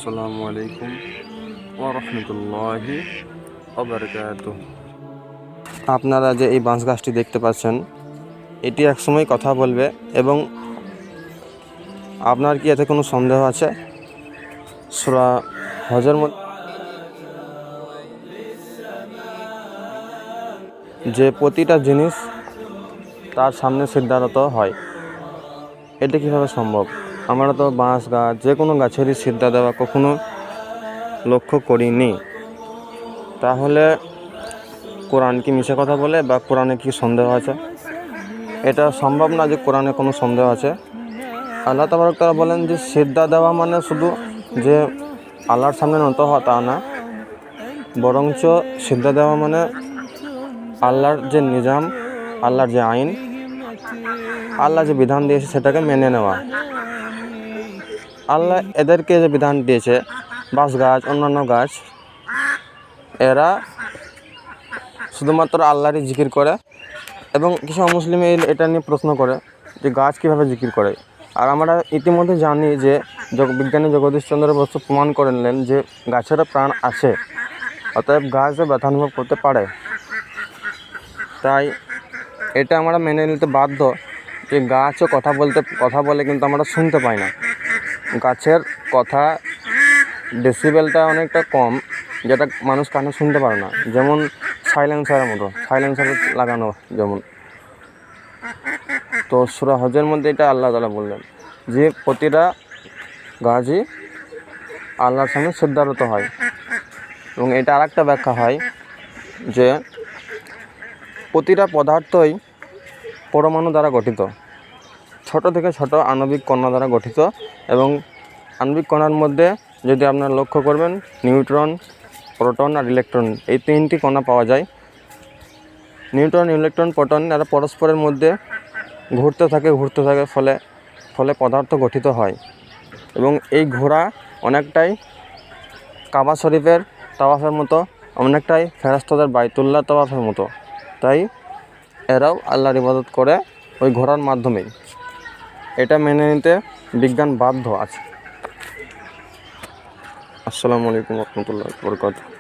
আসসালামু আলাইকুম ওয়া রাহমাতুল্লাহি ওয়া বারাকাতুহু। আপনারা যে এই বাঁশ গাছটি দেখতে পাচ্ছেন, এটি একসময় কথা বলবে। এবং আপনার কি এতে কোনো সন্দেহ আছে? সূরা হজের মধ্যে যে প্রতিটা জিনিস তার সামনে সিজদারত হয়, এটা কীভাবে সম্ভব? আমরা তো বাঁশ গাছ, যে কোনো গাছেরই সিজদা দেওয়া কখনো লক্ষ্য করিনি। তাহলে কোরআন কি মিছে কথা বলে, বা কোরআনে কি সন্দেহ আছে? এটা সম্ভব না যে কোরআনে কোনো সন্দেহ আছে। আল্লাহ তাবারক তাআলা বলেন যে সিজদা দেওয়া মানে শুধু যে আল্লাহর সামনে নত হওয়া তা না, বরঞ্চ সিজদা দেওয়া মানে আল্লাহর যে নিজাম, আল্লাহর যে আইন, আল্লাহ যে বিধান দিয়েছে সেটাকে মেনে নেওয়া। আল্লাহ এদেরকে যে বিধান দিয়েছে, বাঁশ গাছ, অন্যান্য গাছ, এরা শুধুমাত্র আল্লাহরই জিকির করে। এবং কিছু মুসলিম এটা নিয়ে প্রশ্ন করে যে গাছ কীভাবে জিকির করে। আর আমরা ইতিমধ্যে জানি যে বিজ্ঞানী জগদীশচন্দ্র বসু প্রমাণ করে নিলেন যে গাছেরও প্রাণ আছে, অতএব গাছ ব্যথানুভব করতে পারে। তাই এটা আমরা মেনে নিতে বাধ্য যে গাছও কথা বলে, কিন্তু আমরা শুনতে পাই না। গাছের কথা ডেসিবেলটা অনেকটা কম, যেটা মানুষ কানে শুনতে পারে না। যেমন সাইলেন্সারের মতো, সাইলেন্সার লাগানো যেমন। তো সূরা হজের মধ্যে এটা আল্লাহ তাআলা বললেন যে প্রতিটা গাছই আল্লাহর সামনে সিজদারত হয়। এবং এটা আরেকটা ব্যাখ্যা হয় যে প্রতিটা পদার্থই পরমাণু দ্বারা গঠিত, ছোট থেকে ছোট আণবিক কণা দ্বারা গঠিত। এবং আণবিক কণার মধ্যে যদি আপনারা লক্ষ্য করবেন, নিউট্রন, প্রোটন আর ইলেকট্রন, এই তিনটি কণা পাওয়া যায়। নিউট্রন, ইলেকট্রন, প্রোটন এরা পরস্পরের মধ্যে ঘুরতে থাকে, ফলে পদার্থ গঠিত হয়। এবং এই ঘোরা অনেকটাই কাবা শরীফের তাওয়াফের মতো, অনেকটাই ফেরেশতাদের বাইতুল্লাহ তাওয়াফের মতো। তাই এরাও আল্লাহর ইবাদত করে ওই ঘোরার মাধ্যমেই। এটা মেনে নিতে বিজ্ঞান বাধ্য আছে। আসসালামু আলাইকুম ওয়া রাহমাতুল্লাহি ওয়া বারাকাতুহু।